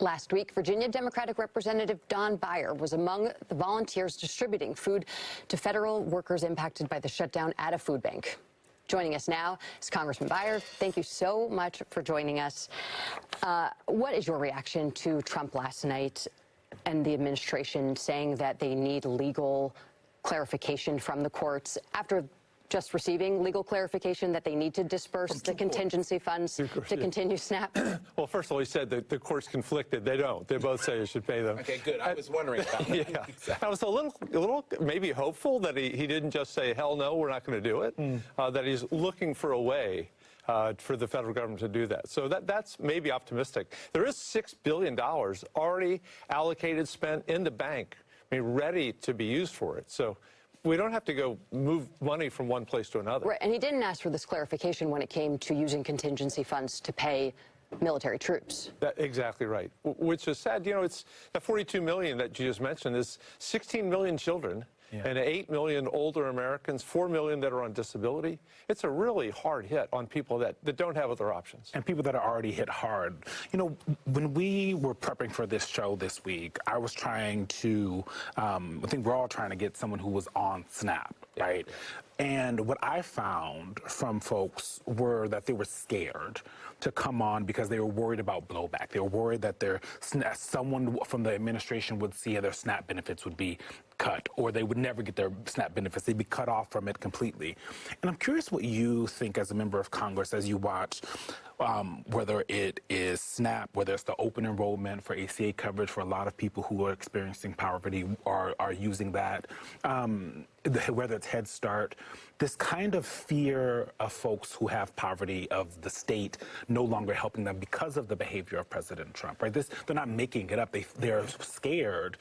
Last week, Virginia Democratic Representative Don Beyer was among the volunteers distributing food to federal workers impacted by the shutdown at a food bank. Joining us now is Congressman Beyer. Thank you so much for joining us. What is your reaction to Trump last night and the administration saying that they need legal clarification from the courts after just receiving legal clarification that they need to disperse the contingency funds to continue SNAP? Well, first of all, he said that the court's conflicted. They don't. They both say you should pay them. Okay, good. I was wondering about that. Yeah. Exactly. I was a little maybe hopeful that he didn't just say, hell no, we're not going to do it, that he's looking for a way for the federal government to do that. So that's maybe optimistic. There is $6 billion already allocated, spent in the bank, I mean, ready to be used for it. So we don't have to go move money from one place to another. Right, and he didn't ask for this clarification when it came to using contingency funds to pay military troops. Exactly right, which is sad. You know, it's the 42 million that you just mentioned is 16 million children and 8 million older Americans, 4 million that are on disability. It's a really hard hit on people that don't have other options. And people that are already hit hard. You know, when we were prepping for this show this week, I was trying to, I think we're all trying to get someone who was on SNAP, right? And what I found from folks were that they were scared to come on because they were worried about blowback. They were worried that someone from the administration would see their SNAP benefits would be cut, or they would never get their SNAP benefits. They'd be cut off from it completely. And I'm curious what you think as a member of Congress as you watch whether it is SNAP, whether it's the open enrollment for ACA coverage for a lot of people who are experiencing poverty or are using that, whether it's Head Start, this kind of fear of folks who have poverty of the state no longer helping them because of the behavior of President Trump, right? They're not making it up. They're scared.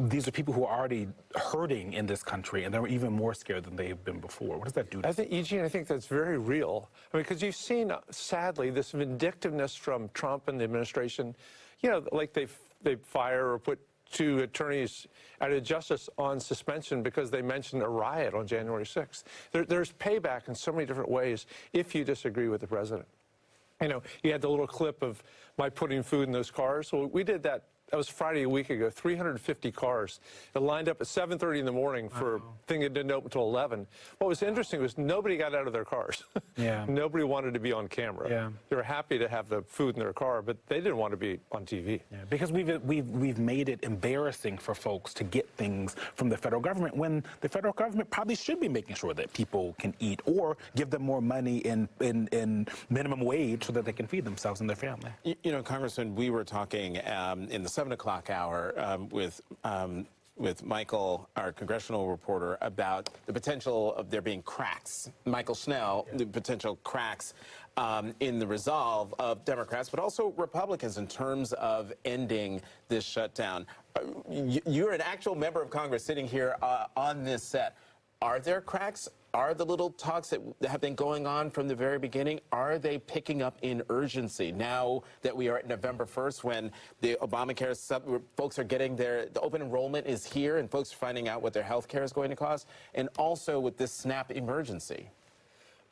These are people who are already hurting in this country, and they're even more scared than they've been before. What does that do to you? Eugene, I think that's very real. I mean, because you've seen, sadly, this vindictiveness from Trump and the administration. You know, like they fire or put 2 attorneys out of justice on suspension because they mentioned a riot on January 6th. There's payback in so many different ways if you disagree with the president. You know, you had the little clip of my putting food in those cars. So we did that. That was Friday a week ago, 350 cars. It lined up at 7:30 in the morning for a thing that didn't open until 11. What was interesting was nobody got out of their cars. Nobody wanted to be on camera. They were happy to have the food in their car, but they didn't want to be on TV. Because we've made it embarrassing for folks to get things from the federal government when the federal government probably should be making sure that people can eat or give them more money in minimum wage so that they can feed themselves and their family. You know, Congressman, we were talking in the 7 o'clock hour with Michael, our congressional reporter, about the potential of there being cracks. Michael Schnell, the potential cracks in the resolve of Democrats, but also Republicans in terms of ending this shutdown. You're an actual member of Congress sitting here on this set. Are there cracks? Are the little talks that have been going on from the very beginning, are they picking up in urgency now that we are at November 1st when the Obamacare folks are getting the open enrollment is here and folks are finding out what their health care is going to cost, and also with this SNAP emergency?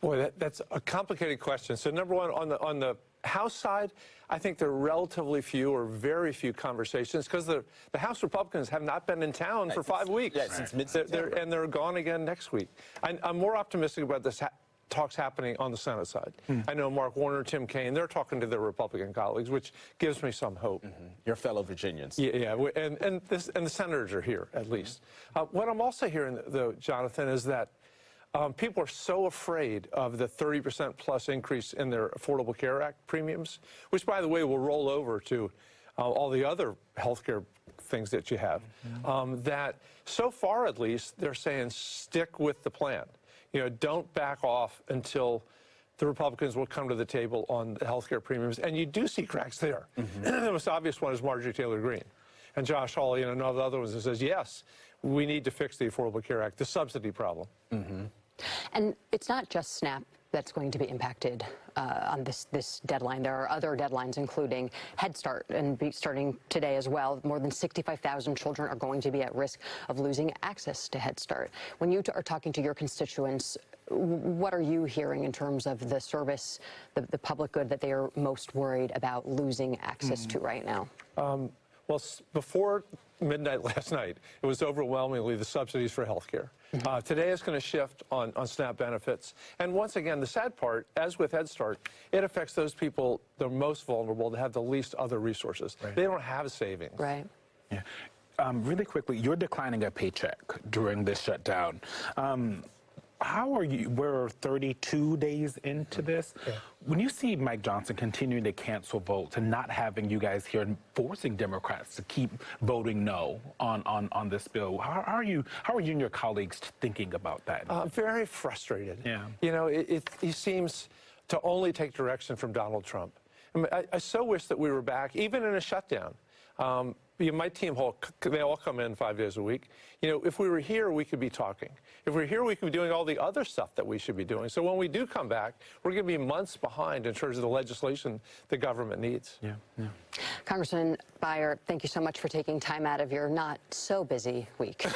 Boy, that's a complicated question. So number one, on the House side, I think there are relatively few or very few conversations because the House Republicans have not been in town for 5 weeks. Since mid-September. And they're gone again next week. I'm more optimistic about this talks happening on the Senate side. I know Mark Warner, Tim Kaine, they're talking to their Republican colleagues, which gives me some hope. Your fellow Virginians. Yeah, and the senators are here, at least. What I'm also hearing, though, Jonathan, is that people are so afraid of the 30% plus increase in their Affordable Care Act premiums, which, by the way, will roll over to all the other health care things that you have, that so far, at least, they're saying stick with the plan. You know, don't back off until the Republicans will come to the table on the health care premiums. And you do see cracks there. The most obvious one is Marjorie Taylor Greene and Josh Hawley and another other ones that says, yes, we need to fix the Affordable Care Act, the subsidy problem. And it's not just SNAP that's going to be impacted on this deadline. There are other deadlines, including Head Start, and starting today as well. More than 65,000 children are going to be at risk of losing access to Head Start. When you are talking to your constituents, what are you hearing in terms of the service, the public good that they are most worried about losing access to right now? Well, before midnight last night, it was overwhelmingly the subsidies for health care. Today it's going to shift on SNAP benefits. And once again, the sad part, as with Head Start, it affects those people that are most vulnerable that have the least other resources. Right. They don't have savings. Right. Yeah. Really quickly, you're declining a paycheck during this shutdown. How are you? We're 32 days into this. Yeah. When you see Mike Johnson continuing to cancel votes and not having you guys here and forcing Democrats to keep voting no on this bill, how are you and your colleagues thinking about that? Very frustrated. Yeah. You know, he seems to only take direction from Donald Trump. I mean, I so wish that we were back, even in a shutdown. My team, they all come in 5 days a week. You know, if we were here, we could be talking. If we were here, we could be doing all the other stuff that we should be doing. So when we do come back, we're going to be months behind in terms of the legislation the government needs. Yeah, yeah. Congressman Beyer, thank you so much for taking time out of your not so busy week.